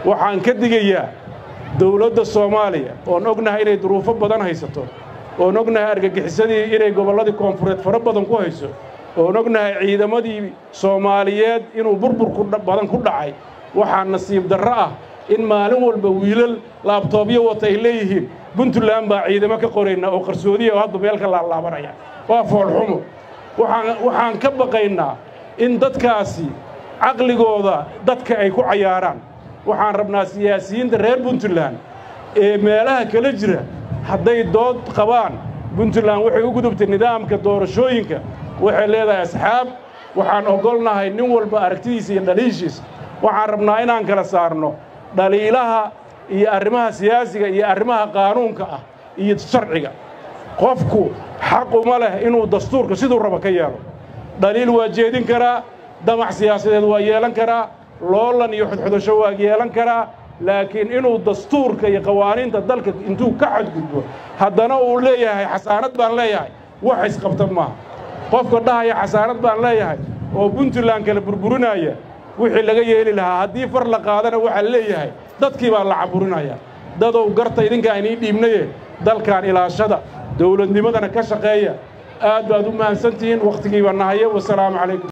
waxaan ka digayaa dawladda Soomaaliya oo ognahay inay duruufo badan haysato oo ognahay argagixisadii inay gobolladii koonfureed fara badan ku hayso oo ognahay ciidamadii Soomaaliyeed inuu burbur badan ku dhacay waxaa nasiib darro ah in maalin walba wiilal laabtoobyo wata ay leeyihiin Puntland baa ciidamo ka qorayna oo qarsoodiye oo hadda meel ka laabanaya waa foolxumo waxaan ka baqaynaa in dadkaasi aqligooda dadka ay ku cayaaraan waxaan rabnaa siyaasiyiinta reer Puntland ee meelaha kala jira hadday dood qabaan Puntland waxay u gudubtay nidaamka doorashooyinka waxay leedahay asxaab waxaan ogolnahay nin walba aragtidiisa iyo dhaliishiisa waxaan rabnaa inaan kala saarno dhaliilaha iyo arrimaha siyaasiga iyo arrimaha qaanuunka ah iyo sharciga qofku xaq uma leh inuu dastuurka sidoo raba ka yeelo dhaliil waa jeedin karaa damac siyaasadeed waa yeelan karaa loolan iyo xudxudasho waa yeelan karaa laakiin inuu dastuurka iyo qawaaniinta dalka intuu ka xadgudbo haddana uu leeyahay xasaanad baan leeyahay wax isqabta maaha qofka dhahaya xasaanad baan leeyahay oo Puntland kala burburinaya wixii laga yeeli lahaa haddii far la qaadana waxa leeyahay dadkii baa la caburinaya dadow garta idinka inay dhiibnaye dalkan ilaashada dawladnimadana ka shaqeeya aad baad u mahadsantihiin waqtigii baan nahaye wassalaamu calaykum